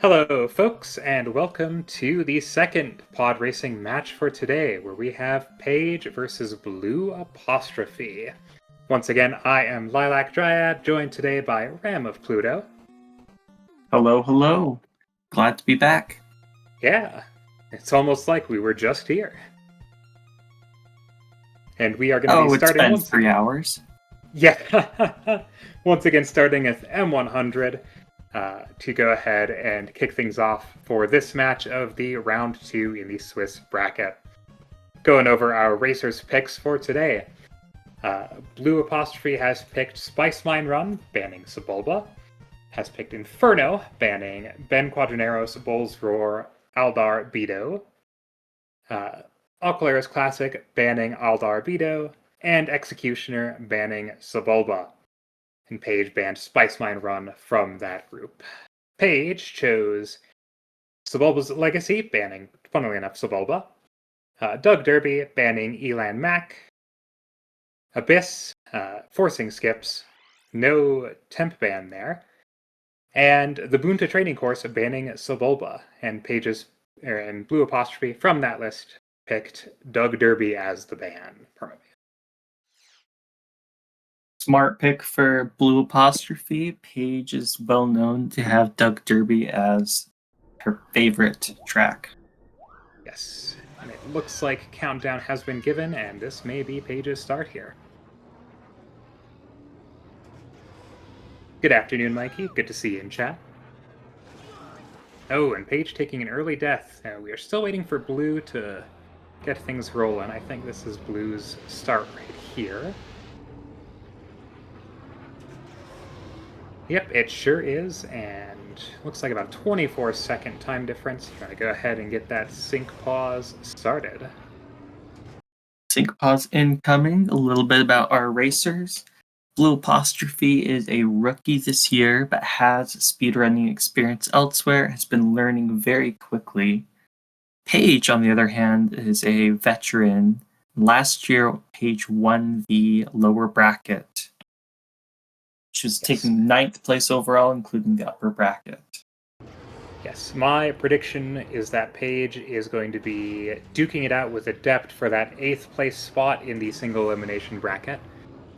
Hello, folks, and welcome to the second pod racing match for today, where we have Paige versus Blue Apostrophe. Once again, I am Lilac Dryad, joined today by Ram of Pluto. Hello, hello. Glad to be back. Yeah, it's almost like we were just here. And we are going to be It's starting been once 3 hours. Yeah, once again starting with M100 to go ahead and kick things off for this match of the round 2 in the Swiss bracket. Going over our racers' picks for today. Blue Apostrophe has picked Spice Mine Run, banning Sebulba. Has picked Inferno, banning Ben Quadraneros, Bull's Roar, Aldar Beto. Alcalaris Classic, banning Aldar Beto. And Executioner, banning Sebulba. And Paige banned Spice Mine Run from that group. Paige chose Sebulba's Legacy, banning, funnily enough, Sebulba. Doug Derby, banning Elan Mac. Abyss, forcing skips. No temp ban there. And the Bunta training course banning Sebulba. And Paige's and Blue Apostrophe from that list picked Doug Derby as the ban permanently. Smart pick for Blue Apostrophe. Paige is well known to have Doug Derby as her favorite track. Yes, and it looks like countdown has been given, and this may be Paige's start here. Good afternoon, Mikey. Good to see you in chat. Oh, and Paige taking an early death. We are still waiting for Blue to get things rolling. I think this is Blue's start right here. Yep, it sure is, and looks like about 24-second time difference. Trying to go ahead and get that sync pause started. Sync pause incoming. A little bit about our racers. Blue Apostrophe is a rookie this year, but has speedrunning experience elsewhere, has been learning very quickly. Paige, on the other hand, is a veteran. Last year, Paige won the lower bracket. She was taking 9th place overall, including the upper bracket. Yes, my prediction is that Paige is going to be duking it out with Adept for that 8th place spot in the single elimination bracket.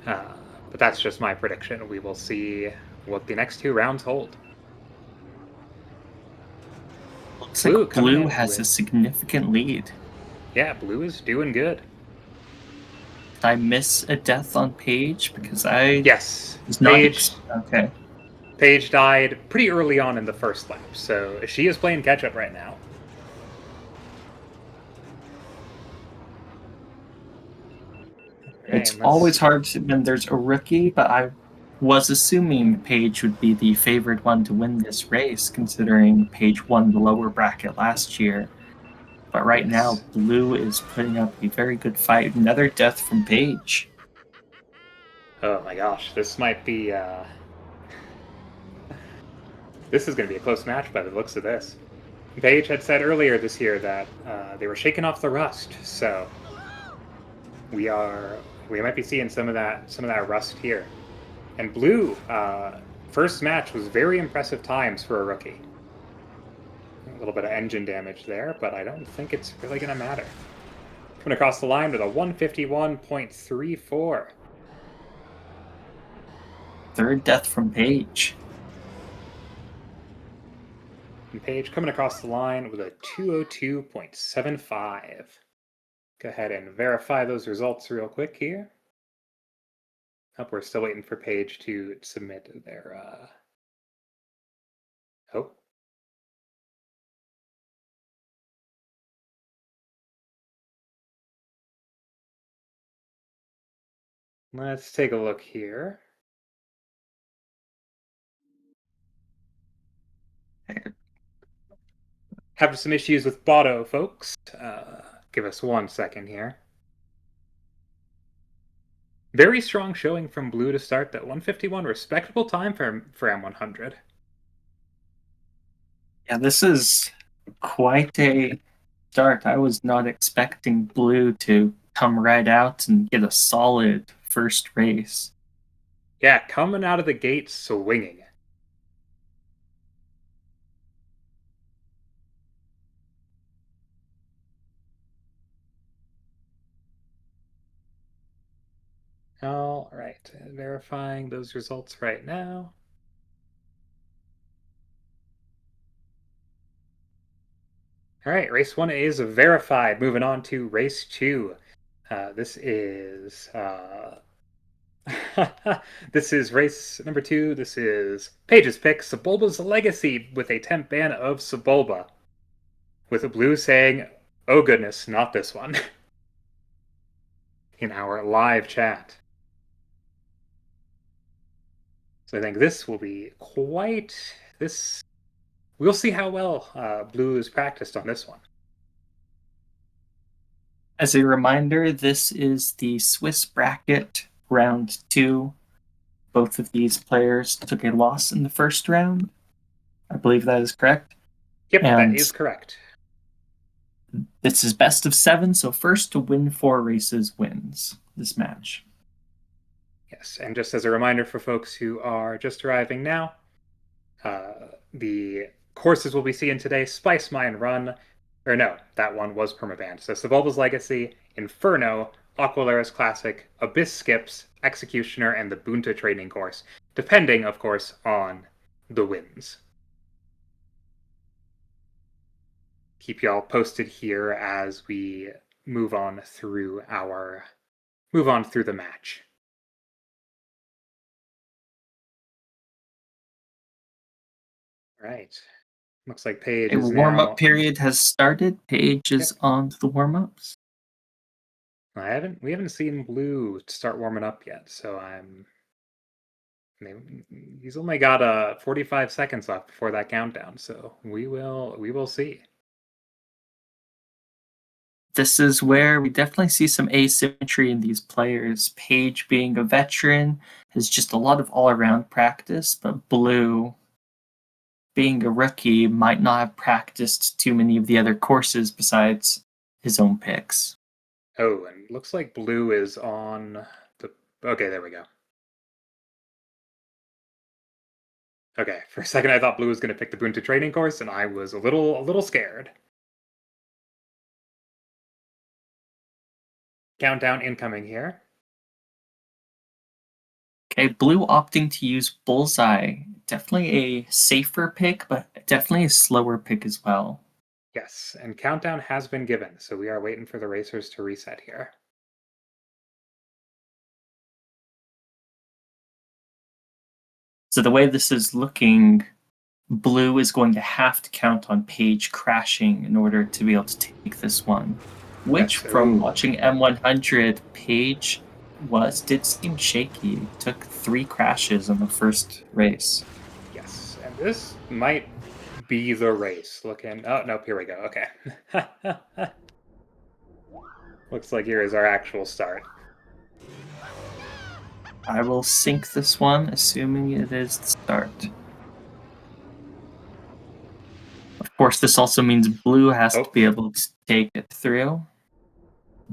But that's just my prediction. We will see what the next 2 rounds hold. Looks like Blue has a significant lead. Yeah, Blue is doing good. Did I miss a death on Paige? Because I yes, was not okay. Paige died pretty early on in the first lap, so she is playing catch-up right now. It's always hard when there's a rookie, but I was assuming Paige would be the favored one to win this race, considering Paige won the lower bracket last year. But right now, Blue is putting up a very good fight. Another death from Paige. Oh my gosh, this might be... This is going to be a close match by the looks of this. Paige had said earlier this year that they were shaking off the rust, so we might be seeing some of that rust here. And Blue, first match was very impressive times for a rookie. A little bit of engine damage there, but I don't think it's really going to matter. Coming across the line with a 151.34. Third death from Paige. And Paige coming across the line with a 202.75. Go ahead and verify those results real quick here. Oh, we're still waiting for Paige to submit their... Oh. Let's take a look here. Having some issues with Boto, folks. Give us 1 second here. Very strong showing from Blue to start that 151. Respectable time for M100. Yeah, this is quite a start. I was not expecting Blue to come right out and get a solid first race. Yeah, coming out of the gate swinging. All right, verifying those results right now. All right, race 1 is verified. Moving on to race 2. This is this is race number 2. This is Paige's pick, Sebulba's Legacy with a temp ban of Sebulba. With a blue saying, "Oh goodness, not this one," in our live chat. So I think this will be quite this. We'll see how well blue is practiced on this one. As a reminder, this is the Swiss bracket round 2. Both of these players took a loss in the first round. I believe that is correct. Yep, And that is correct. this is best of 7, so first to win 4 races wins this match. Yes, and just as a reminder for folks who are just arriving now, the courses we'll be seeing today, Spice Mine Run, or no, that one was permabanned. So Sebulba's Legacy, Inferno, Aqualaris Classic, Abyss Skips, Executioner, and the Bunta Training Course, depending, of course, on the wins. Keep y'all posted here as we move on through the match. Right. Looks like Paige A is warm-up now. period has started. Paige is on to the warm-ups. We haven't seen Blue start warming up yet, so he's only got 45 seconds left before that countdown, so we will see. This is where we definitely see some asymmetry in these players. Paige, being a veteran, has just a lot of all-around practice, but Blue, being a rookie, might not have practiced too many of the other courses besides his own picks. Oh, and looks like Blue is on the. Okay, there we go. Okay, for a second I thought Blue was going to pick the Bunta Training Course, and I was a little scared. Countdown incoming here. Okay, Blue opting to use Bullseye. Definitely a safer pick, but definitely a slower pick as well. Yes, and countdown has been given, so we are waiting for the racers to reset here. So the way this is looking, Blue is going to have to count on Paige crashing in order to be able to take this one. Which, from watching M100, Paige did seem shaky. It took 3 crashes in the first race. Yes, and this might be the race. Looking. Oh, nope, here we go. Okay. Looks like here is our actual start. I will sync this one, assuming it is the start. Of course, this also means Blue has to be able to take it through.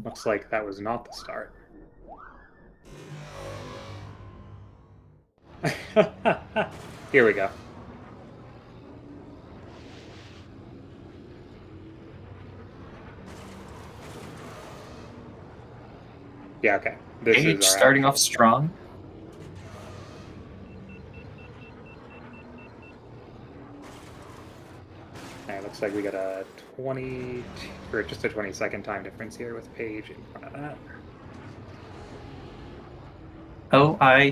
Looks like that was not the start. Here we go. Yeah, okay. This Paige is starting off strong. Alright, looks like we got a 20 or just a 20-second time difference here with Paige in front of that. Oh, I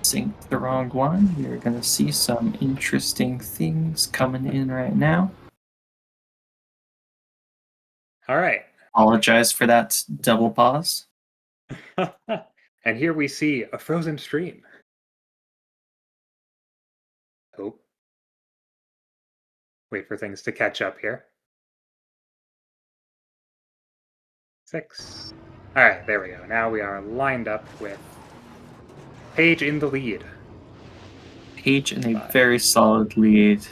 synced the wrong one. You're gonna see some interesting things coming in right now. Alright. Apologize for that double pause. And here we see a frozen stream. Oh. Wait for things to catch up here. 6. Alright, there we go. Now we are lined up with Paige in the lead. Paige in a very solid lead.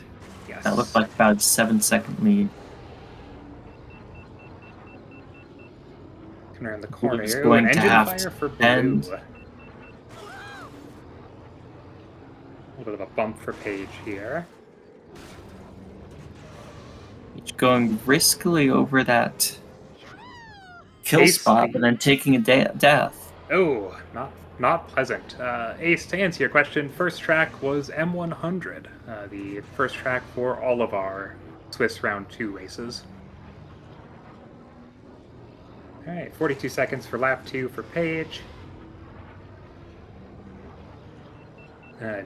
Yes. That looked like about a 7-second lead. Can around the corner Blue's here. Going an to engine have fire for bend. Blue. A little bit of a bump for Paige here. Paige going riskily over that kill spot, but then taking a death. Oh, not pleasant. Ace, to answer your question, first track was M100, the first track for all of our Swiss Round 2 races. All right, 42 seconds for lap 2 for Paige.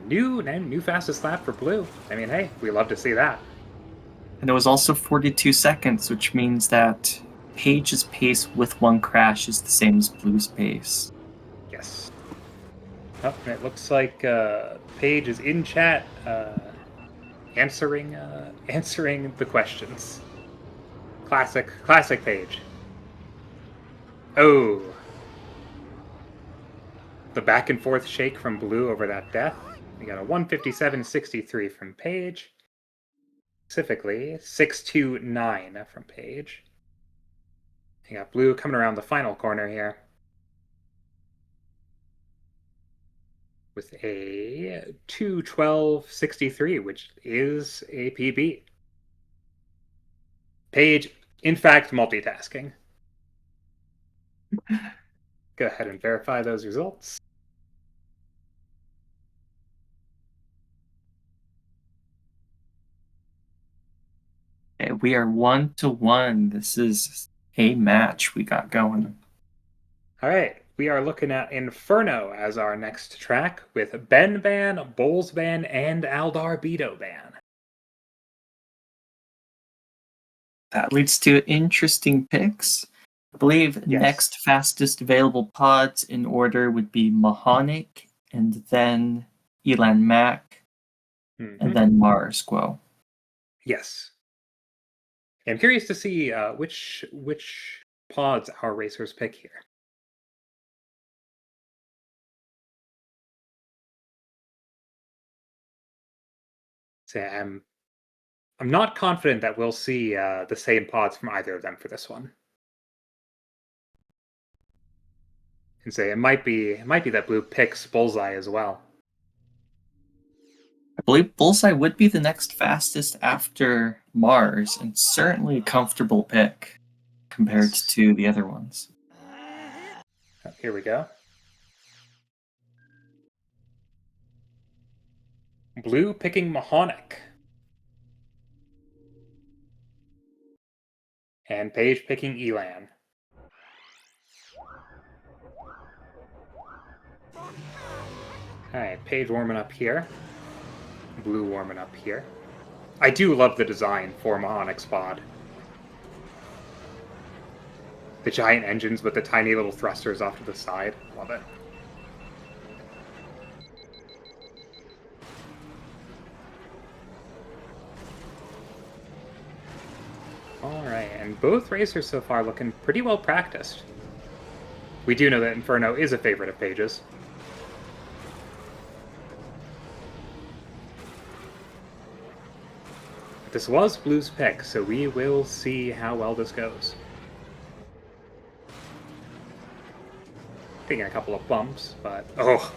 New fastest lap for Blue. I mean, hey, we love to see that. And it was also 42 seconds, which means that Paige's pace with one crash is the same as Blue's pace. Yes. Oh, it looks like Paige is in chat answering the questions. Classic Paige. Oh. The back and forth shake from Blue over that death. We got a 157.63 from Paige. Specifically, 629 from Paige. You got Blue coming around the final corner here with a 212.63, which is a PB. Paige, in fact, multitasking. Go ahead and verify those results. Okay, we are 1-1. This is a match we got going. All right, we are looking at Inferno as our next track with Ben Ban, Bowles Ban, and Aldar Beto Ban. That leads to interesting picks. I believe Yes. next fastest available pods in order would be Mahonic, and then Elan Mac, and then Mars Guo. Yes. I'm curious to see which pods our racers pick here. So I'm not confident that we'll see the same pods from either of them for this one. And say it might be that Blue picks Bullseye as well. I believe Bullseye would be the next fastest after Mars, and certainly a comfortable pick compared to the other ones. Oh, here we go. Blue picking Mahonic. And Paige picking Elan. Alright, Paige warming up here. Blue warming up here. I do love the design for Mahonic's pod. The giant engines with the tiny little thrusters off to the side. Love it. Alright, and both racers so far looking pretty well practiced. We do know that Inferno is a favorite of Paige's. This was Blue's pick, so we will see how well this goes. Taking a couple of bumps, but oh,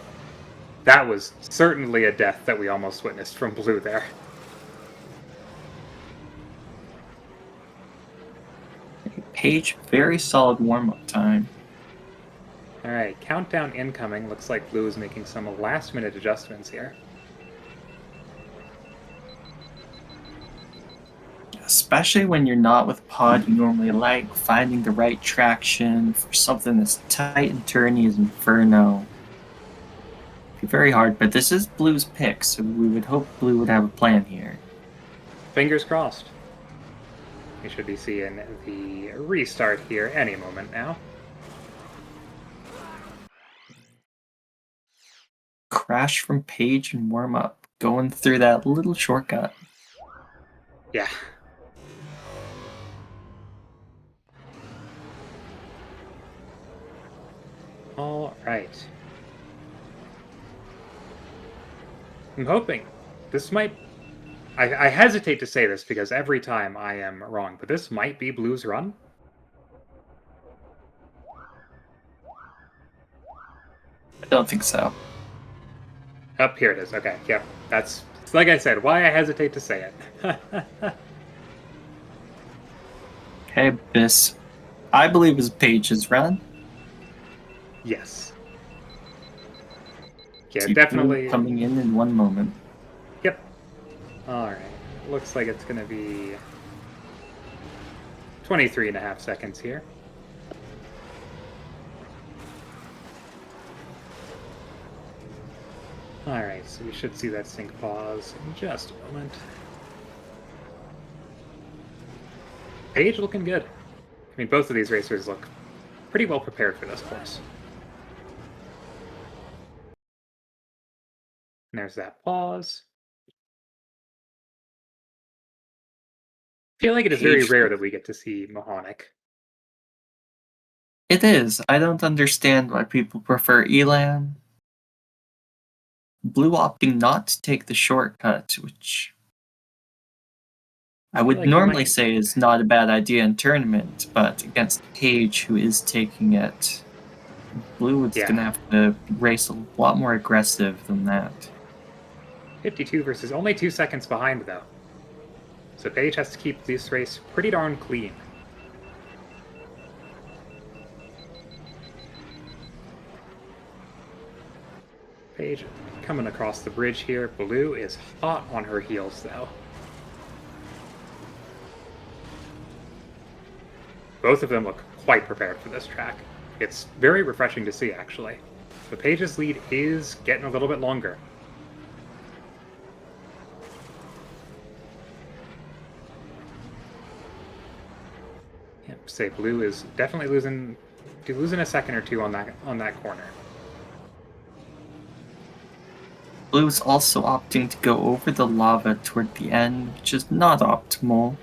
that was certainly a death that we almost witnessed from Blue there. Paige, very solid warm-up time. Alright, countdown incoming. Looks like Blue is making some last-minute adjustments here. Especially when you're not with pod you normally like, finding the right traction for something as tight and turny as Inferno. It'd be very hard, but this is Blue's pick, so we would hope Blue would have a plan here. Fingers crossed. We should be seeing the restart here any moment now. Crash from Paige and warm up, going through that little shortcut. Yeah. All right. I'm hoping this might... I hesitate to say this because every time I am wrong, but this might be Blue's run. I don't think so. Up here it is. Okay, yep. That's, like I said, why I hesitate to say it. Okay, this, I believe, is Paige's run. Yes. Yeah, See Blue definitely. coming in 1 moment. Yep. All right. Looks like it's going to be 23.5 seconds here. All right, so we should see that sync pause in just a moment. Paige looking good. I mean, both of these racers look pretty well prepared for this course. And there's that pause. I feel like it is very Paige. rare that we get to see Mohonic. It is. I don't understand why people prefer Elan. Blue opting not to take the shortcut, which I feel would like he normally might. say is not a bad idea in tournament, but against Paige, who is taking it, Blue is Yeah. going to have to race a lot more aggressive than that. 52 versus only 2 seconds behind, though. So Paige has to keep this race pretty darn clean. Paige coming across the bridge here. Blue is hot on her heels, though. Both of them look quite prepared for this track. It's very refreshing to see, actually. So Paige's lead is getting a little bit longer. Yep, say Blue is definitely losing a second or two on that corner. Blue is also opting to go over the lava toward the end, which is not optimal.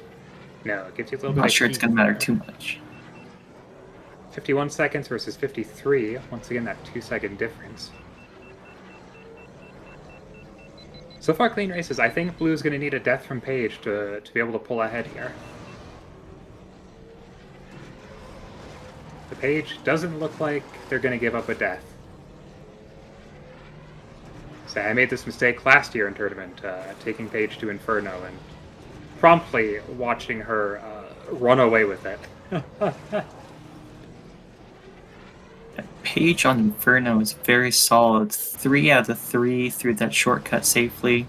No, it gives you a little I'm bit not of sure it's heat going to matter there. too much. 51 seconds versus 53. Once again, that 2-second difference. So far, clean races. I think Blue's going to need a death from Paige to be able to pull ahead here. The Paige doesn't look like they're going to give up a death. So I made this mistake last year in tournament, taking Paige to Inferno and promptly watching her run away with it. Paige on Inferno is very solid. 3 out of 3 through that shortcut safely.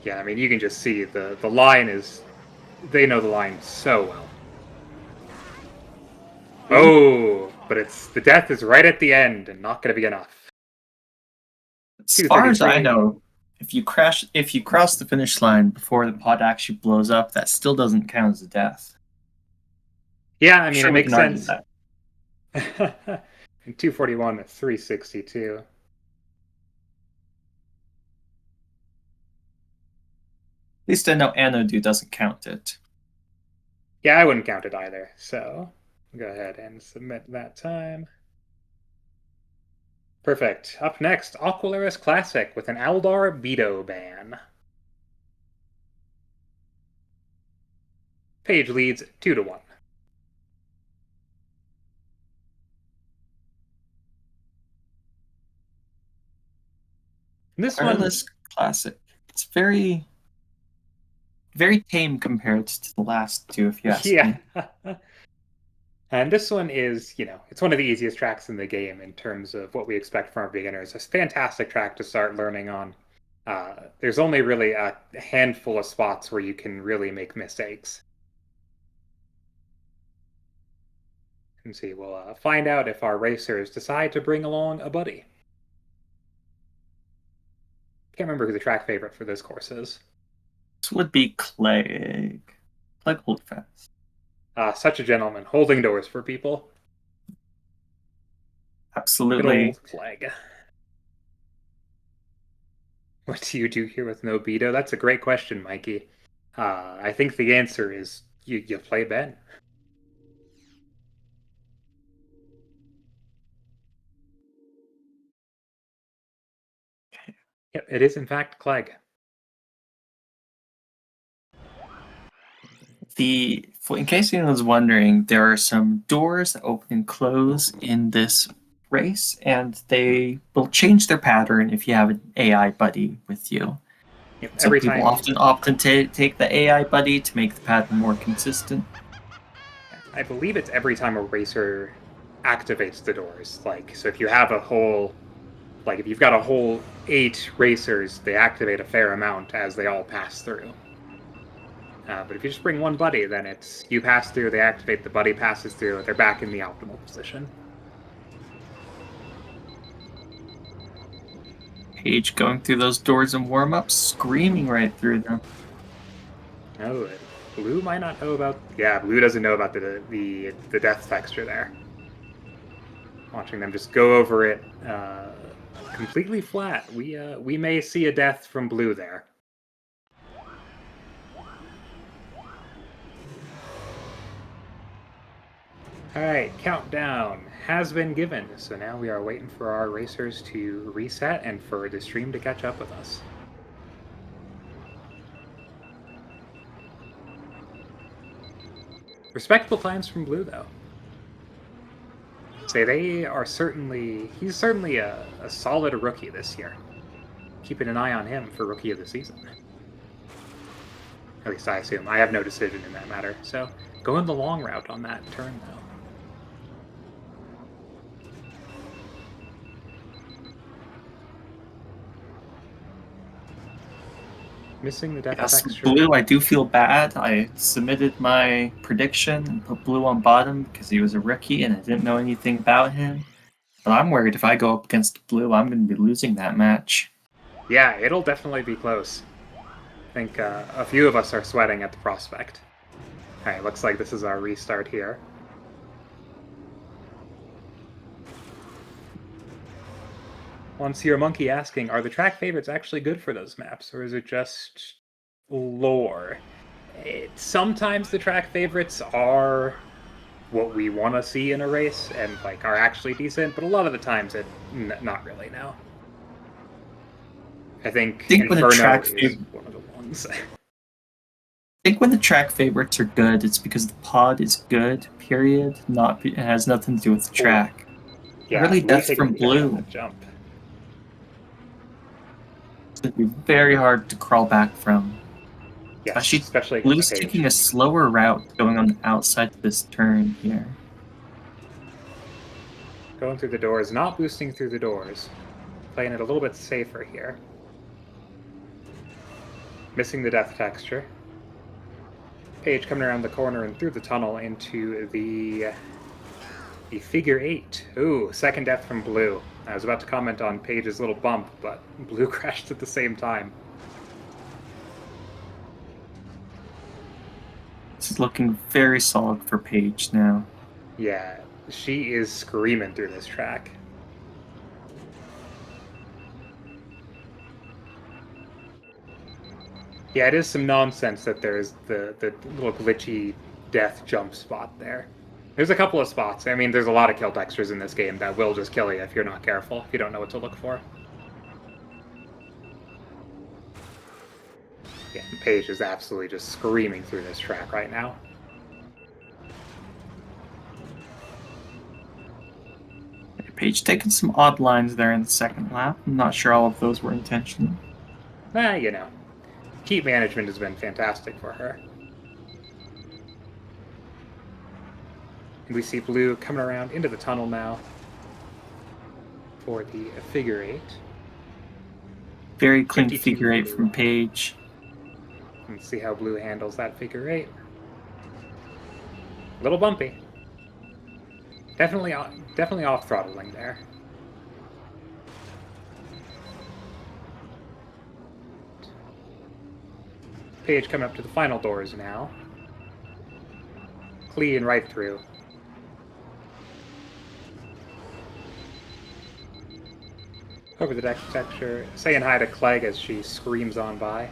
Yeah, I mean, you can just see the line is... They know the line so well. Oh, but the death is right at the end and not going to be enough. As far as I 233. know, if you cross the finish line before the pod actually blows up, that still doesn't count as a death. Yeah, I mean, Sure, it we makes can argue sense. that. And 241 at 362. At least I know Anodu doesn't count it. Yeah, I wouldn't count it either. So go ahead and submit that time. Perfect. Up next, Aqualaris Classic with an Aldar Beto ban. Paige leads 2-1. This one, Wireless Classic. It's very, very tame compared to the last two, if you ask yeah. me. And this one is, it's one of the easiest tracks in the game in terms of what we expect from our beginners. It's a fantastic track to start learning on. There's only really a handful of spots where you can really make mistakes. And see, we'll find out if our racers decide to bring along a buddy. Can't remember who the track favorite for this course is. This would be Clegg. Clegg Holdfast. Such a gentleman, holding doors for people. Good Absolutely. old Clegg. What do you do here with no Beto? That's a great question, Mikey. I think the answer is you play Ben. Yep, it is in fact Clegg. In case anyone was wondering, there are some doors that open and close in this race, and they will change their pattern if you have an AI buddy with you. Yep, Some every people time often take the AI buddy to make the pattern more consistent. I believe it's every time a racer activates the doors. Like, so if you have a whole Like, if you've got a whole 8 racers, they activate a fair amount as they all pass through. But if you just bring one buddy, then it's you pass through, they activate, the buddy passes through, they're back in the optimal position. Paige going through those doors in warm-up, screaming right through them. Oh, Blue might not know about. Yeah, Blue doesn't know about the death texture there. Watching them just go over it completely flat. We may see a death from Blue there. All right, countdown has been given. So now we are waiting for our racers to reset and for the stream to catch up with us. Respectable times from Blue, though. Say they are he's certainly a solid rookie this year. Keeping an eye on him for Rookie of the Season. At least I assume. I have no decision in that matter. So going the long route on that turn, though. Missing the death Yes, texture. Blue, I do feel bad. I submitted my prediction and put Blue on bottom because he was a rookie and I didn't know anything about him. But I'm worried if I go up against Blue, I'm going to be losing that match. Yeah, it'll definitely be close. I think a few of us are sweating at the prospect. Alright, looks like this is our restart here. Once your monkey asking, are the track favorites actually good for those maps, or is it just lore? Sometimes the track favorites are what we want to see in a race and like are actually decent, but a lot of the times not really. No, I think When the Inferno track is one of the ones. I think when the track favorites are good, it's because the pod is good. Period. It has nothing to do with the track. Yeah, Early Blue death taking from the edge on Blue. that jump. It's going to be very hard to crawl back from. Yes, especially against Blue's Page. taking a slower route going on the outside of this turn here. Going through the doors, not boosting through the doors. Playing it a little bit safer here. Missing the death texture. Page coming around the corner and through the tunnel into the figure 8. Ooh, second death from Blue. I was about to comment on Page's little bump, but Blue crashed at the same time. This is looking very solid for Paige now. Yeah, she is screaming through this track. Yeah, it is some nonsense that there's the little glitchy death jump spot there. There's a couple of spots. I mean, there's a lot of kill textures in this game that will just kill you if you're not careful, if you don't know what to look for. Yeah, Paige is absolutely just screaming through this track right now. Paige taking some odd lines there in the second lap. I'm not sure all of those were intentional. You know, keep management has been fantastic for her. And we see Blue coming around into the tunnel now for the figure 8. Very clean figure 8 from Paige. Let's see how Blue handles that figure 8. A little bumpy. Definitely off throttling there. Page coming up to the final doors now. Clean right through. Over the deck texture, saying hi to Clegg as she screams on by.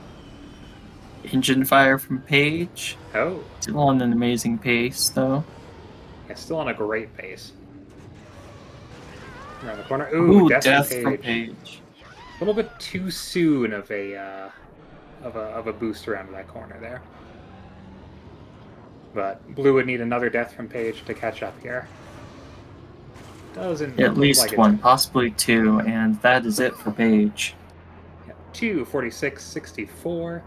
Engine fire from Paige. Oh. Still on an amazing pace, though. Yeah, still on a great pace. Around the corner. Ooh, death from Paige. A little bit too soon of a boost around that corner there. But Blue would need another death from Page to catch up here. Doesn't At least like one, possibly two, and that is it for Paige. Yeah, 2:46.64.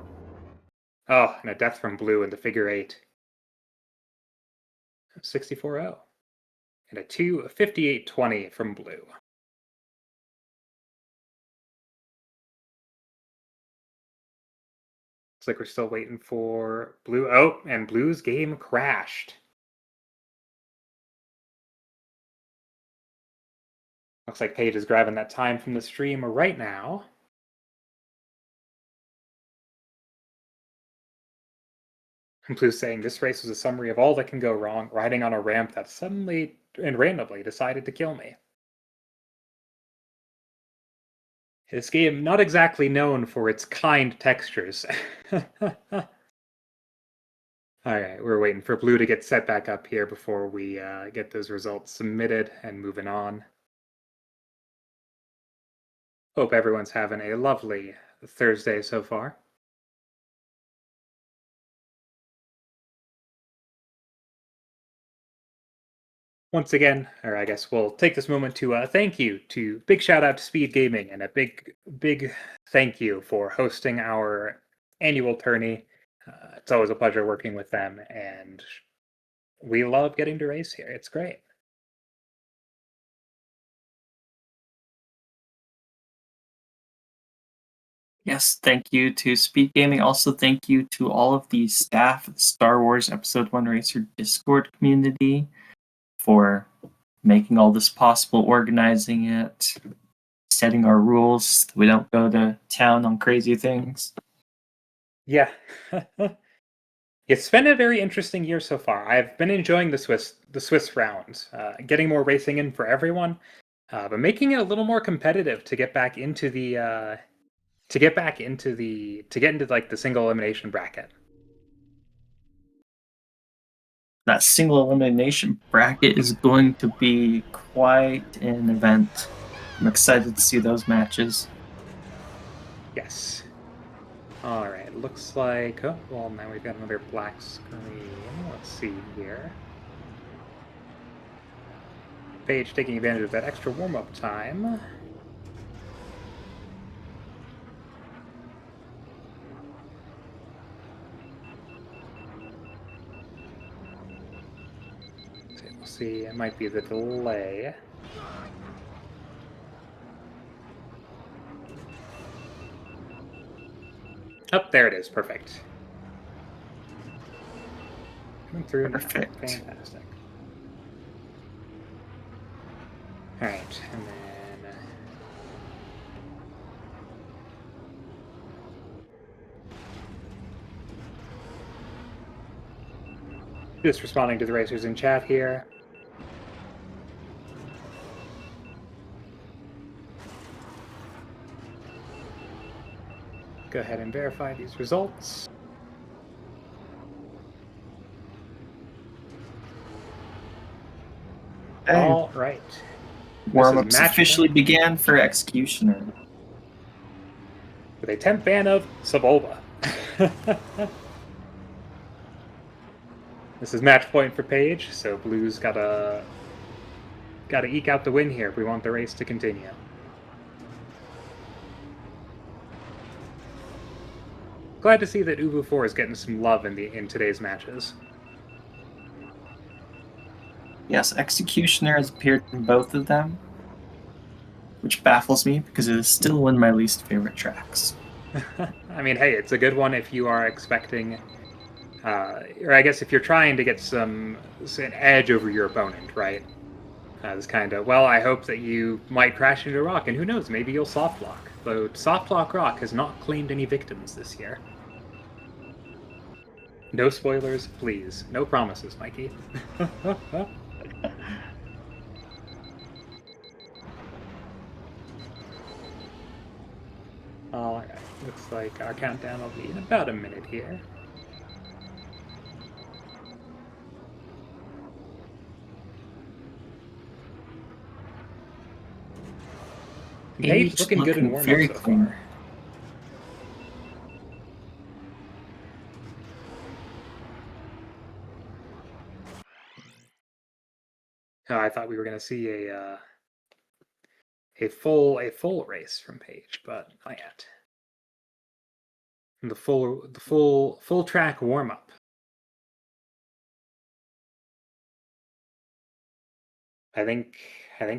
Oh, and a death from Blue in the figure 8. 64.0. And a 2:58.20 from Blue. Looks like we're still waiting for Blue. Oh, and Blue's game crashed. Looks like Paige is grabbing that time from the stream right now. And Blue's saying this race was a summary of all that can go wrong, riding on a ramp that suddenly and randomly decided to kill me. This game not exactly known for its kind textures. Alright, we're waiting for Blue to get set back up here before we get those results submitted and moving on. Hope everyone's having a lovely Thursday so far. Once again, or I guess we'll take this moment to thank you to big shout out to SpeedGaming and a big thank you for hosting our annual tourney. It's always a pleasure working with them, and we love getting to race here. It's great. Yes, thank you to Speed Gaming. Also, thank you to all of the staff of the Star Wars Episode 1 Racer Discord community for making all this possible, organizing it, setting our rules so we don't go to town on crazy things. Yeah. It's been a very interesting year so far. I've been enjoying the Swiss rounds, getting more racing in for everyone, but making it a little more competitive to get back into the to get into like the single elimination bracket. That single elimination bracket is going to be quite an event. I'm excited to see those matches. Yes. All right. Looks like well now we've got another black screen. Let's see here. Paige taking advantage of that extra warm-up time. We'll see. It might be the delay. Oh, there it is. Perfect. Coming through now. Perfect. Fantastic. All right, and then just responding to the racers in chat here. Go ahead and verify these results. Hey, All right. warm-ups match officially point. began for Executioner. With a temp ban of Sebulba. This is match point for Paige, so Blue's gotta eke out the win here if we want the race to continue. Glad to see that Ubu 4 is getting some love in today's matches. Yes, Executioner has appeared in both of them, which baffles me because it is still one of my least favorite tracks. I mean, hey, it's a good one if you are expecting, or I guess if you're trying to get an edge over your opponent, right? It's kind of, well, I hope that you might crash into a rock, and who knows, maybe you'll soft lock. Though soft lock rock has not claimed any victims this year. No spoilers, please. No promises, Mikey. Alright, looks like our countdown will be in about a minute here. Paige looking good in warm-up so far. Oh, I thought we were going to see a full race from Paige, but not yet. And the full track warm-up. I think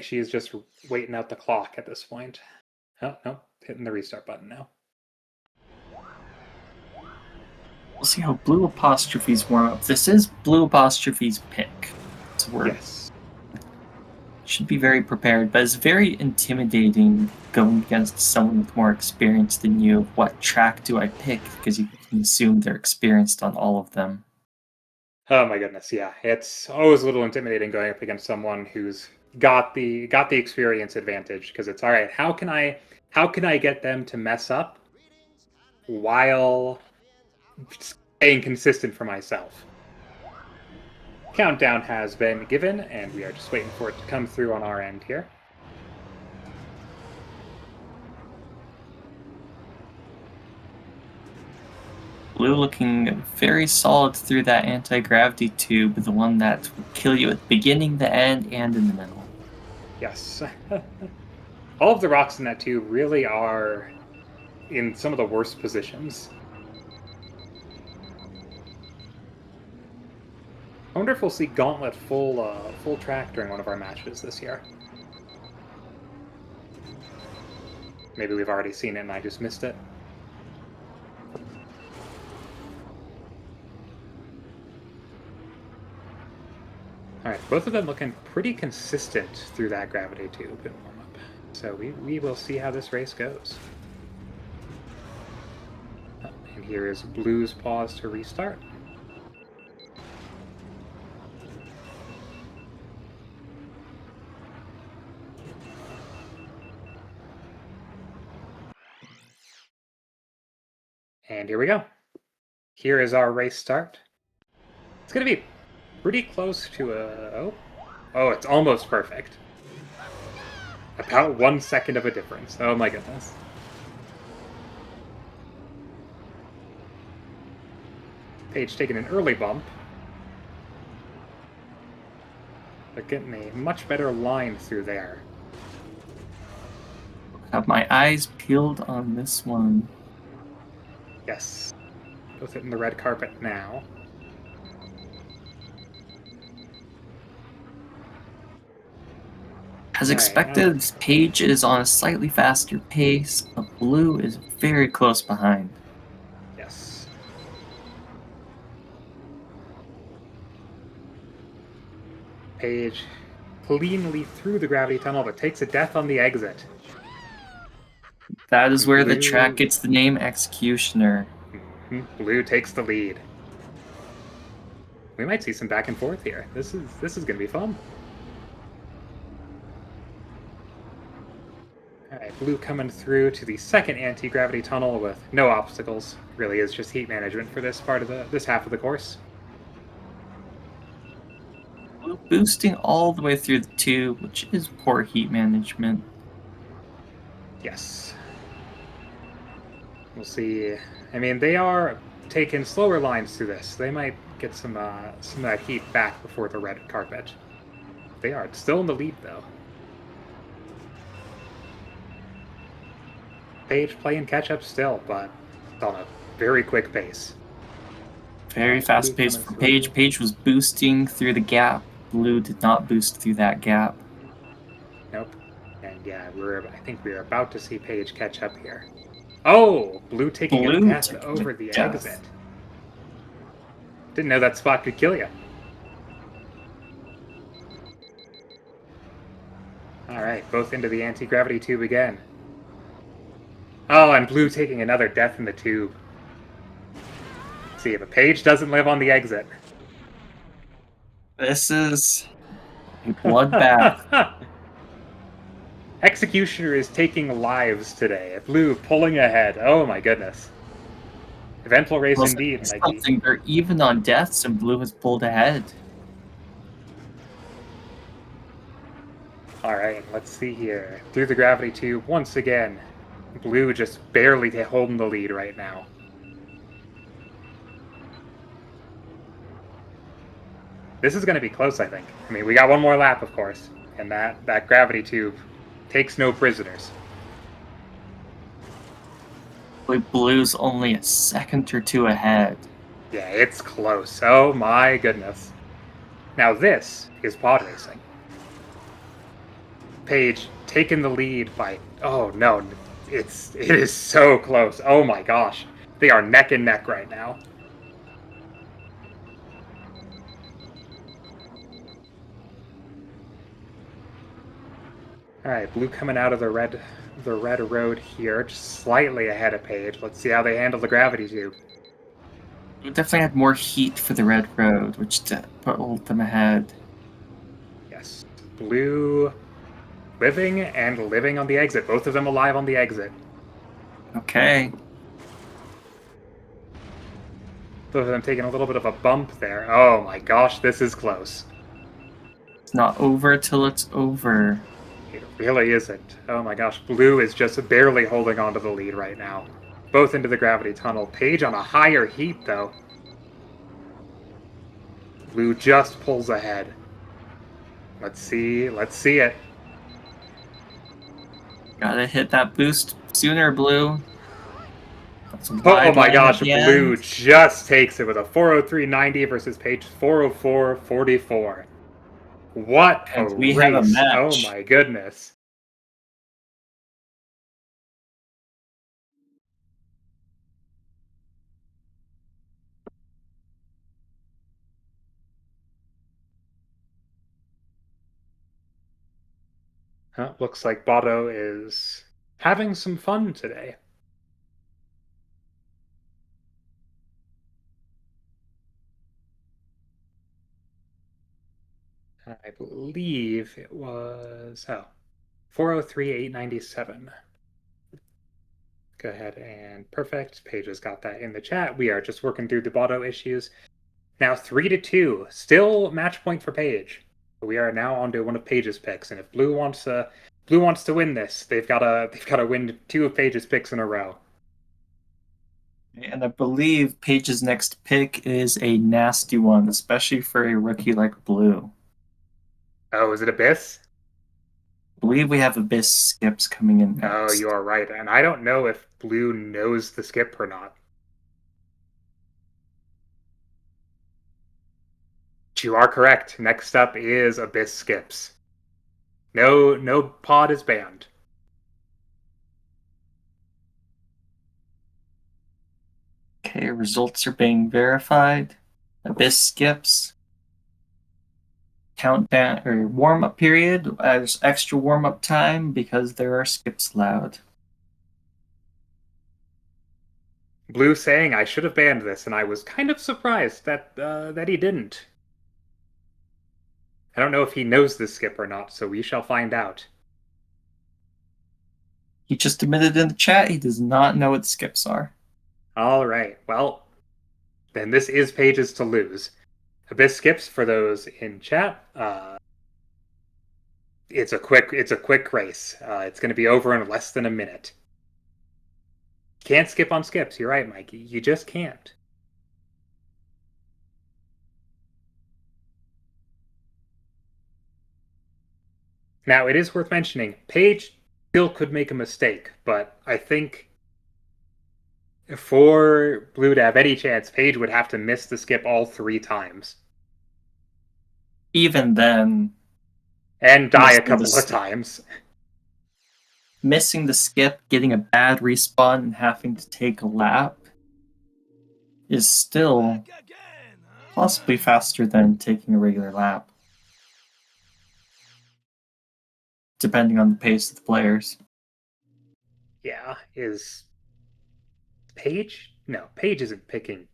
she is just waiting out the clock at this point. Oh no, hitting the restart button now. We'll see how Blue Apostrophe's warm up. This is Blue Apostrophe's pick. So Yes. should be very prepared, but it's very intimidating going against someone with more experience than you. What track do I pick? Because you can assume they're experienced on all of them. Oh my goodness, yeah. It's always a little intimidating going up against someone who's got the experience advantage, because it's all right, how can I get them to mess up while staying consistent for myself? Countdown has been given, and we are just waiting for it to come through on our end here. Blue looking very solid through that anti-gravity tube, the one that will kill you at the beginning, the end, and in the middle. Yes. All of the rocks in that tube really are in some of the worst positions. I wonder if we'll see Gauntlet full track during one of our matches this year. Maybe we've already seen it and I just missed it. Alright, both of them looking pretty consistent through that gravity tube in warm-up. So we will see how this race goes. And here is Blue's pause to restart. And here we go. Here is our race start. It's going to be pretty close to a... Oh, it's almost perfect. About 1 second of a difference. Oh my goodness. Paige taking an early bump. But getting a much better line through there. Have my eyes peeled on this one. Yes. Both hitting the red carpet now. As expected, Paige is on a slightly faster pace, but Blue is very close behind. Yes. Paige cleanly through the gravity tunnel, but takes a death on the exit. That is where the track gets the name Executioner. Blue takes the lead. We might see some back and forth here. This is going to be fun. Alright, Blue coming through to the second anti-gravity tunnel with no obstacles. Really is just heat management for this part of this half of the course. Blue boosting all the way through the tube, which is poor heat management. Yes. We'll see. I mean, they are taking slower lines through this. They might get some of that heat back before the red carpet. They are still in the lead, though. Paige playing catch-up still, but on a very quick pace. Very fast pace for Paige. Paige was boosting through the gap. Blue did not boost through that gap. Nope. And yeah, I think we're about to see Paige catch up here. Oh! Blue taking a death over the exit. Didn't know that spot could kill you. Alright, both into the anti-gravity tube again. Oh, and Blue taking another death in the tube. Let's see, but Paige doesn't live on the exit. This is a bloodbath. Executioner is taking lives today. Blue pulling ahead. Oh my goodness. Eventful race indeed, Mikey. They're even on deaths, and Blue has pulled ahead. Alright, let's see here. Through the gravity tube, once again. Blue just barely holding the lead right now. This is going to be close, I think. I mean, we got one more lap, of course. And that gravity tube takes no prisoners. Blue's only a second or two ahead. Yeah, it's close. Oh my goodness. Now this is pod racing. Paige taking the lead by... Oh no, it is so close. Oh my gosh. They are neck and neck right now. All right, blue coming out of the red road here, just slightly ahead of Page. Let's see how they handle the gravity tube. We definitely had more heat for the red road, which pulled them ahead. Yes, blue living and living on the exit. Both of them alive on the exit. Okay. Both of them taking a little bit of a bump there. Oh my gosh, this is close. It's not over till it's over. It really isn't. Oh my gosh, blue is just barely holding on to the lead right now. Both into the gravity tunnel. Page on a higher heat, though. Blue just pulls ahead. Let's see it. Gotta hit that boost sooner, blue. That's a Oh, wide my line at gosh, the blue end. just takes it with a 403.90 versus Page 404.44. What a And we have a race. Oh match. my goodness. Looks like Botto is having some fun today. I believe it was 403.897. Go ahead and perfect. Paige has got that in the chat. We are just working through the Botto issues. Now 3-2, still match point for Paige. We are now on to one of Paige's picks, and if Blue wants to win this, they've got to win 2 of Paige's picks in a row. And I believe Paige's next pick is a nasty one, especially for a rookie like Blue. Oh, is it Abyss? I believe we have Abyss skips coming in next. Oh, you are right, and I don't know if Blue knows the skip or not. You are correct. Next up is Abyss skips. No pod is banned. Okay, results are being verified. Abyss skips. Countdown or warm up period. There's extra warm up time because there are skips allowed. Blue saying I should have banned this, and I was kind of surprised that he didn't. I don't know if he knows this skip or not, so we shall find out. He just admitted in the chat he does not know what skips are. All right, well, then this is Pages to lose. Abyss skips for those in chat. It's a quick race. It's going to be over in less than a minute. Can't skip on skips. You're right, Mikey. You just can't. Now, it is worth mentioning, Paige still could make a mistake, but I think for Blue to have any chance, Paige would have to miss the skip all 3 times. Even then, and die a couple of times. Missing the skip, getting a bad respawn, and having to take a lap is still possibly faster than taking a regular lap, depending on the pace of the players. Yeah, is Paige? No, Paige isn't picking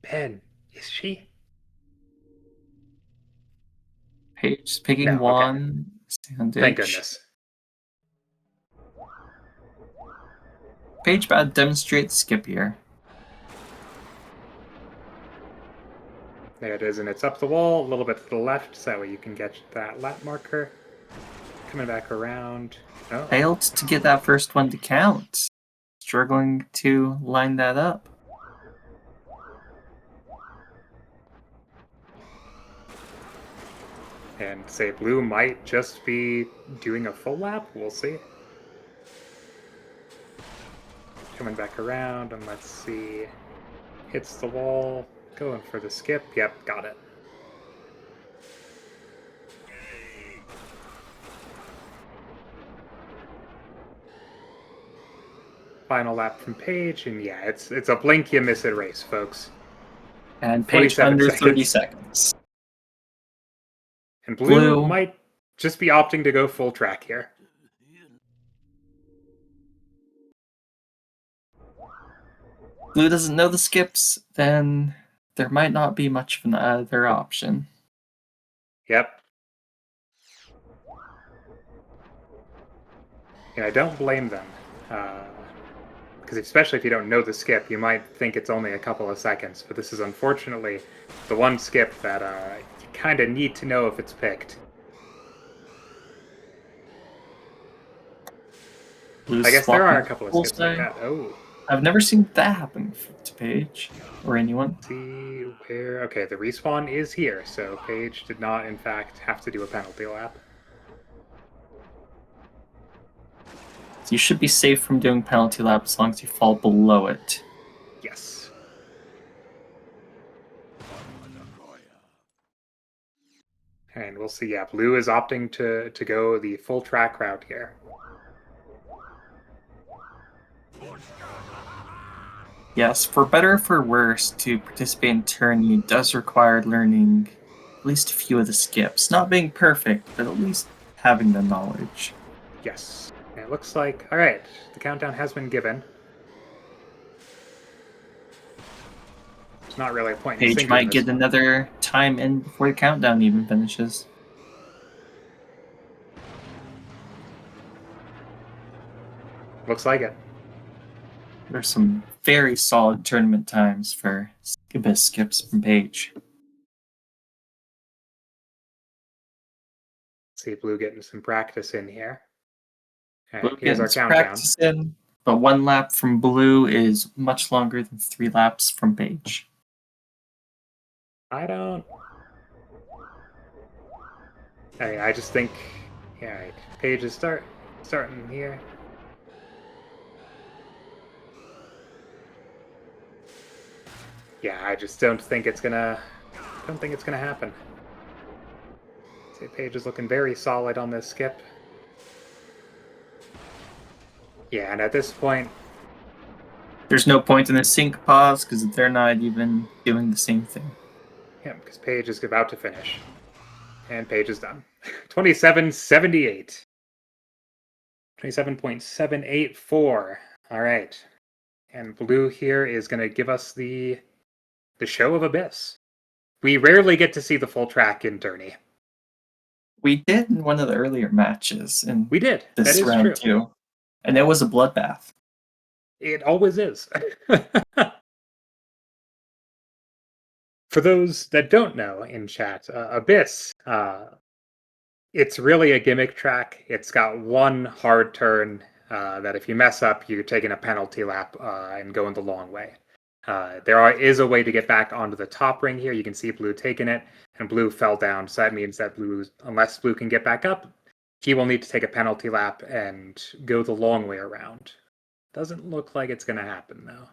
Ben, is she? Paige picking No, one. Okay. Sandwich. Thank goodness. Paige about to demonstrate the skip here. There it is, and it's up the wall, a little bit to the left, so that way you can get that lap marker. Coming back around. Oh. Failed to get that first one to count. Struggling to line that up. And say Blue might just be doing a full lap. We'll see. Coming back around, and let's see. Hits the wall. Going for the skip. Yep, got it. Final lap from Paige, and yeah, it's a blink you miss it race, folks. And Paige under 30 seconds. And Blue might just be opting to go full track here. Blue doesn't know the skips, then there might not be much of another option. Yep. And I don't blame them. Because especially if you don't know the skip, you might think it's only a couple of seconds. But this is unfortunately the one skip that you kind of need to know if it's picked. Blue's I guess there are a swapping couple of full skips like side. that. Oh. I've never seen that happen to Paige or anyone. Let's see where. Okay, the respawn is here, so Paige did not, in fact, have to do a penalty lap. So you should be safe from doing penalty lap as long as you fall below it. Yes. And we'll see. Yeah, Blue is opting to go the full track route here. Yes, for better or for worse, to participate in tourney does require learning at least a few of the skips. Not being perfect, but at least having the knowledge. Yes. And it looks like, all right, the countdown has been given. There's not really a point in Paige syncing might this get one. another time in before the countdown even finishes. Looks like it. There's some very solid tournament times for skips from Paige. See Blue getting some practice in here. All Blue right, here's our getting some countdown. practice in, but 1 lap from Blue is much longer than 3 laps from Paige. I don't. I just think. Yeah, all right. Paige is starting here. Yeah, I just don't think it's gonna. Don't think it's gonna happen. See, Paige is looking very solid on this skip. Yeah, and at this point, There's no point in the sync pause because they're not even doing the same thing. yeah, because Paige is about to finish. And Paige is done. 27.78. 27.784. All right. And Blue here is going to give us the show of Abyss. We rarely get to see the full track in tourney. We did in one of the earlier matches in We did. this That is round true. too. And it was a bloodbath. It always is. For those that don't know in chat, Abyss, it's really a gimmick track. It's got one hard turn that if you mess up, you're taking a penalty lap and going the long way. Is a way to get back onto the top ring here. You can see Blue taking it, and Blue fell down. So that means that unless Blue can get back up, he will need to take a penalty lap and go the long way around. Doesn't look like it's going to happen, though.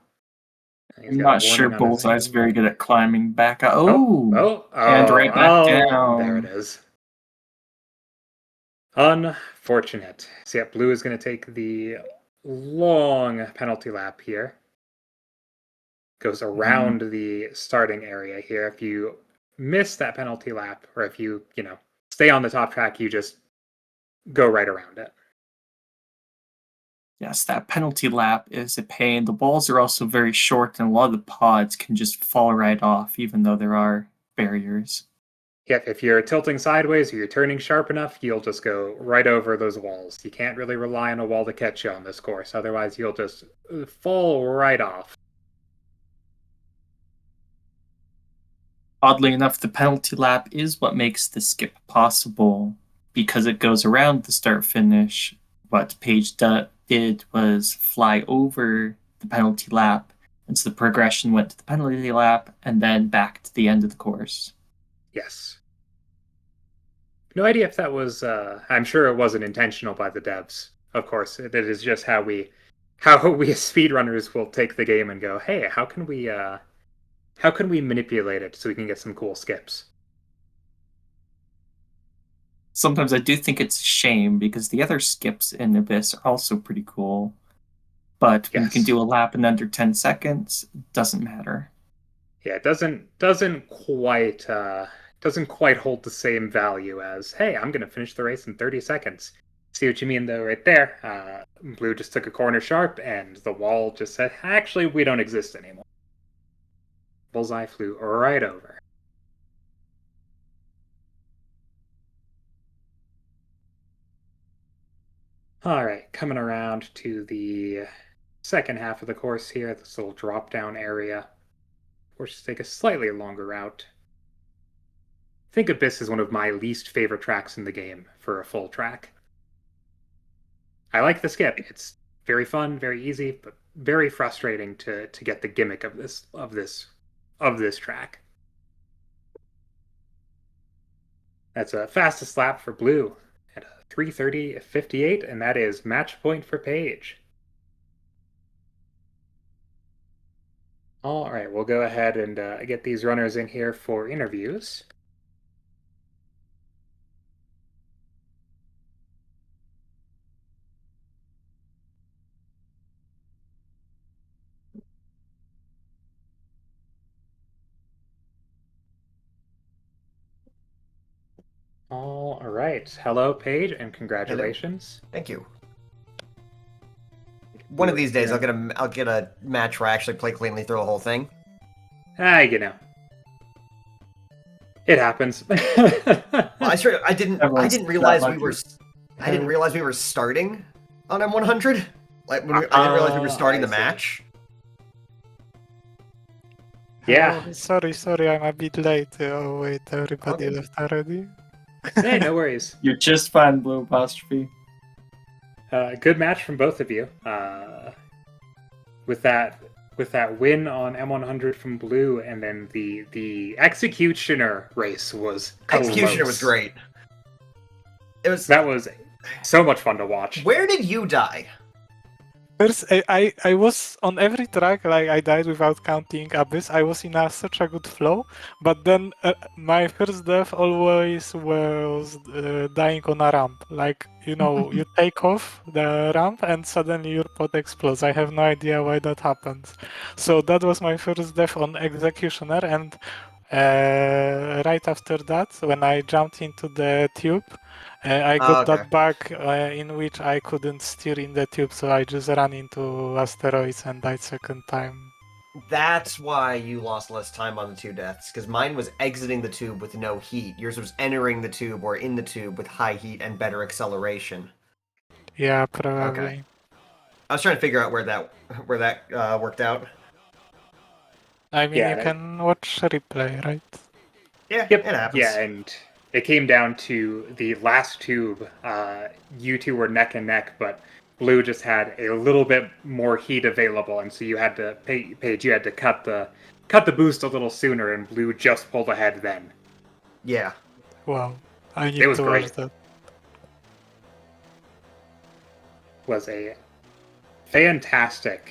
I'm not sure Bullseye's very good at climbing back up. And right back down. There it is. Unfortunate. So yeah, Blue is going to take the long penalty lap here. Goes around the starting area here. If you miss that penalty lap, or if you stay on the top track, you just go right around it. Yes, that penalty lap is a pain. The balls are also very short, and a lot of the pods can just fall right off, even though there are barriers. Yeah, if you're tilting sideways or you're turning sharp enough, you'll just go right over those walls. You can't really rely on a wall to catch you on this course. Otherwise, you'll just fall right off. Oddly enough, the penalty lap is what makes the skip possible, because it goes around the start-finish. What Paige did was fly over the penalty lap, and so the progression went to the penalty lap and then back to the end of the course. Yes. No idea if that was. I'm sure it wasn't intentional by the devs. Of course, it is just how we as speedrunners will take the game and go, hey, how can we manipulate it so we can get some cool skips? Sometimes I do think it's a shame because the other skips in Abyss are also pretty cool. But when you can do a lap in under 10 seconds, it doesn't matter. Yeah, it doesn't quite doesn't quite hold the same value as, hey, I'm going to finish the race in 30 seconds. See what you mean, though, right there. Blue just took a corner sharp, and the wall just said, actually, we don't exist anymore. Bullseye flew right over. All right, coming around to the second half of the course here, this little drop-down area. Horses take a slightly longer route. I think Abyss is one of my least favorite tracks in the game for a full track. I like the skip. It's very fun, very easy, but very frustrating to get the gimmick of this track. That's a fastest lap for Blue at a 3:30.58, and that is match point for Paige. All right, we'll go ahead and get these runners in here for interviews. All right. Hello, Paige, and congratulations. Thank you. One of these days, I'll get a match where I actually play cleanly through the whole thing. You know, it happens. Well, I didn't realize we were starting on M100. Like I didn't realize we were starting the match. Yeah. Oh, sorry, I'm a bit late. Oh wait, everybody left already. Hey, no worries. You're just fine, Blue Apostrophe. Good match from both of you. With that win on M100 from Blue, and then the Executioner race was Executioner was great. That was so much fun to watch. Where did you die? First, I was on every track, like I died without counting Abyss. I was in such a good flow, but then my first death always was dying on a ramp. Like, you know, you take off the ramp and suddenly your pod explodes. I have no idea why that happens. So that was my first death on Executioner, and right after that, when I jumped into the tube, I got that bug in which I couldn't steer in the tube, so I just ran into asteroids and died second time. That's why you lost less time on the two deaths, because mine was exiting the tube with no heat. Yours was entering the tube or in the tube with high heat and better acceleration. Yeah, probably. Okay. I was trying to figure out where that worked out. I mean, you can watch replay, right? Yeah, Yep. it happens. Yeah, and it came down to the last tube. You two were neck and neck, but Blue just had a little bit more heat available, and so you had to Paige. You had to cut the boost a little sooner, and Blue just pulled ahead then. Yeah. Wow, I need to watch that. Was a fantastic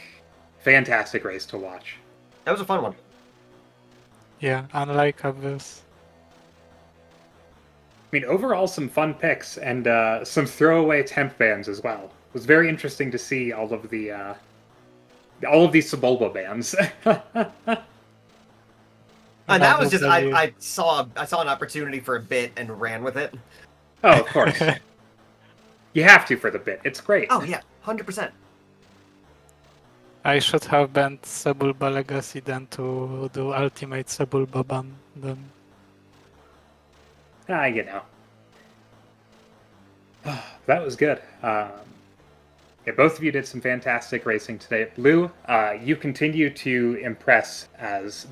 race to watch. That was a fun one. Yeah, unlike Abyss. I mean, overall, some fun picks and some throwaway temp bans as well. It was very interesting to see all of these Sebulba bans. And that was just I saw an opportunity for a bit and ran with it. Oh, of course. You have to for the bit. It's great. Oh yeah, 100%. I should have banned Sebulba Legacy then to do Ultimate Sebulba ban then. You know. That was good. Yeah, both of you did some fantastic racing today. Blue, you continue to impress as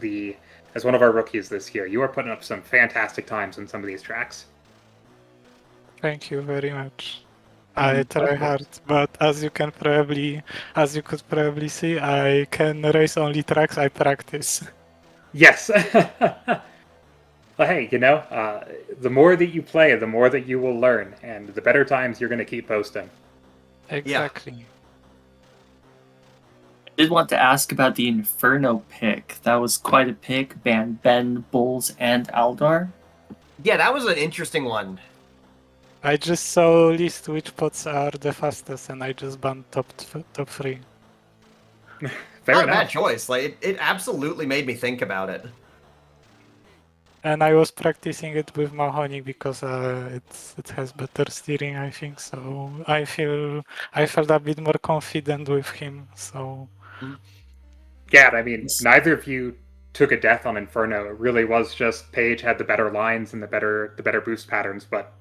one of our rookies this year. You are putting up some fantastic times on some of these tracks. Thank you very much. I try hard, but as you could probably see, I can race only tracks I practice. Yes. Well, hey, you know, the more that you play, the more that you will learn, and the better times you're going to keep posting. Exactly. I did want to ask about the Inferno pick. That was quite a pick. Banned Ben, Bulls, and Aldar. Yeah, that was an interesting one. I just saw list which pods are the fastest, and I just banned top 3. Fair Not a enough. bad choice. Like it absolutely made me think about it. and I was practicing it with Mahoney because it has better steering, I think. So I felt a bit more confident with him. So Yeah, I mean, neither of you took a death on Inferno. It really was just Paige had the better lines and the better boost patterns. But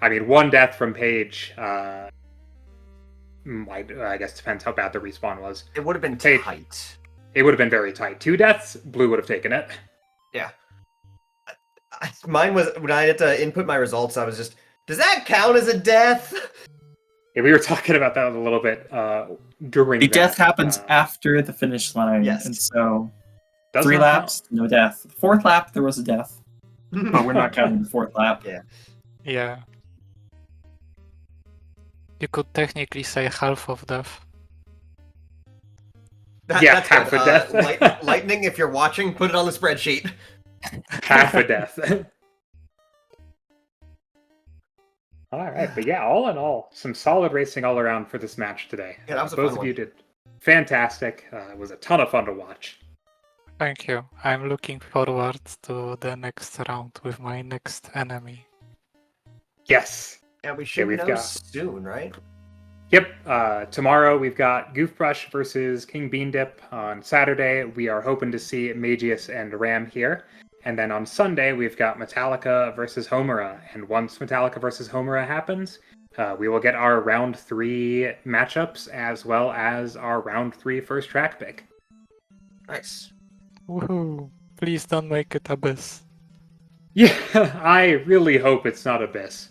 I mean, one death from Paige. I guess depends how bad the respawn was. It would have been Paige, tight. It would have been very tight. 2 deaths, Blue would have taken it. Yeah. Mine was, when I had to input my results, I was just, does that count as a death? Yeah, we were talking about that a little bit during The that. death happens after the finish line, Yes. and so Does 3 not laps, no death. 4th lap, there was a death, but we're not counting the 4th lap. yeah, you could technically say half of death. That's half good. a death. Lightning, if you're watching, put it on the spreadsheet. Half a death. All right, but yeah, all in all, some solid racing all around for this match today. Yeah, that was a both fun of you one. did fantastic. It was a ton of fun to watch. Thank you. I'm looking forward to the next round with my next enemy. Yes. And we should we've know got- soon, right? Yep. Tomorrow we've got Goofbrush versus King Bean Dip. On Saturday we are hoping to see Magius and Ram here. And then on Sunday we've got Metallica versus Homura. And once Metallica versus Homura happens, we will get our round 3 matchups as well as our round 3 first track pick. Nice. Woohoo! Please don't make it Abyss. Yeah, I really hope it's not Abyss.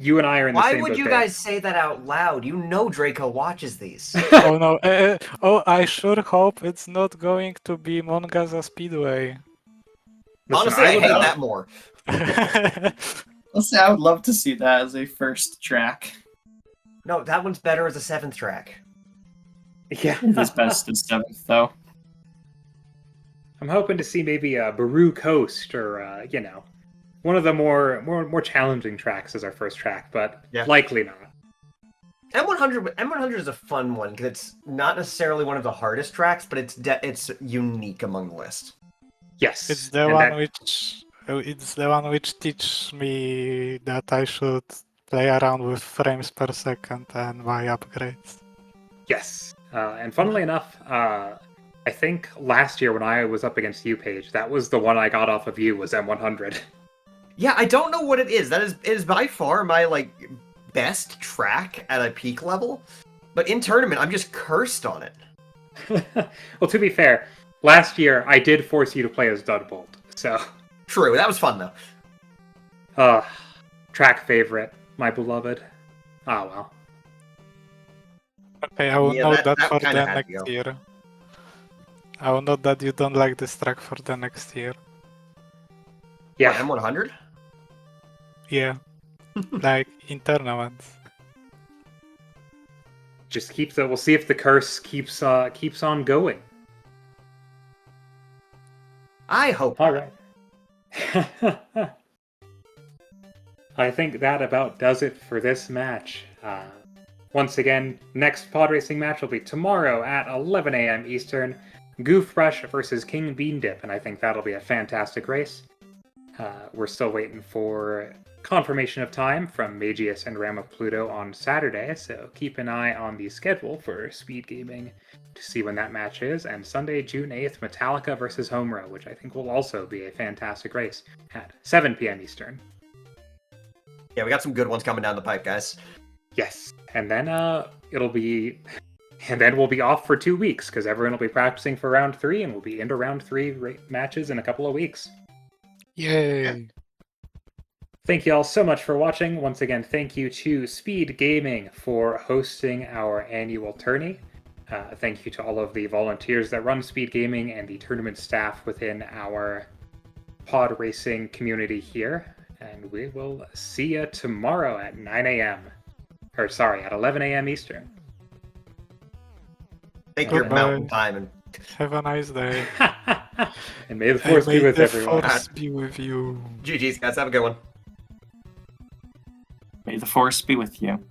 You and I are in the Why same would boat you there. guys say that out loud? You know Draco watches these. Oh no! I sure hope it's not going to be Mongaza Speedway. Listen, Honestly, I would hate love- that more. Let's say I would love to see that as a first track. No, that one's better as a 7th track. Yeah. His best is 7th, though. I'm hoping to see maybe a Baru Coast or one of the more challenging tracks as our first track, but Yeah. likely not. M100 is a fun one because it's not necessarily one of the hardest tracks, but it's unique among the list. Yes, It's the and one that- it's the one which teaches me that I should play around with frames per second and buy upgrades. Yes, and funnily enough, I think last year when I was up against you, Paige, that was the one I got off of you was M100. Yeah, I don't know what it is. It is by far my best track at a peak level, but in tournament I'm just cursed on it. Well, to be fair, last year I did force you to play as Dudbolt, so True, that was fun though. track favorite, my beloved. Ah well. Okay, I will Yeah, note that that for kinda the had to next go. year. I will note that you don't like this track for the next year. Yeah, What, M100? Yeah, like in tournaments. just keep the. We'll see if the curse keeps on going. I hope. All right. I think that about does it for this match. Once again, next pod racing match will be tomorrow at 11 a.m. Eastern. Goofbrush versus King Bean Dip, and I think that'll be a fantastic race. We're still waiting for confirmation of time from Magius and Ram of Pluto on Saturday, so keep an eye on the schedule for SpeedGaming to see when that match is. And Sunday, June 8th, Metallica versus Homura, which I think will also be a fantastic race at 7 p.m. Eastern. Yeah, we got some good ones coming down the pipe, guys. Yes, and then we'll be off for 2 weeks because everyone will be practicing for round 3, and we'll be into round 3 matches in a couple of weeks. Yay! Thank you all so much for watching. Once again, thank you to SpeedGaming for hosting our annual tourney. Thank you to all of the volunteers that run SpeedGaming and the tournament staff within our pod racing community here. And we will see you tomorrow at 9 a.m. At 11 a.m. Eastern. Take your Goodbye. mountain time and Have a nice day. And may the force be May with the everyone. force be with you. GG's, guys. Have a good one. May the force be with you.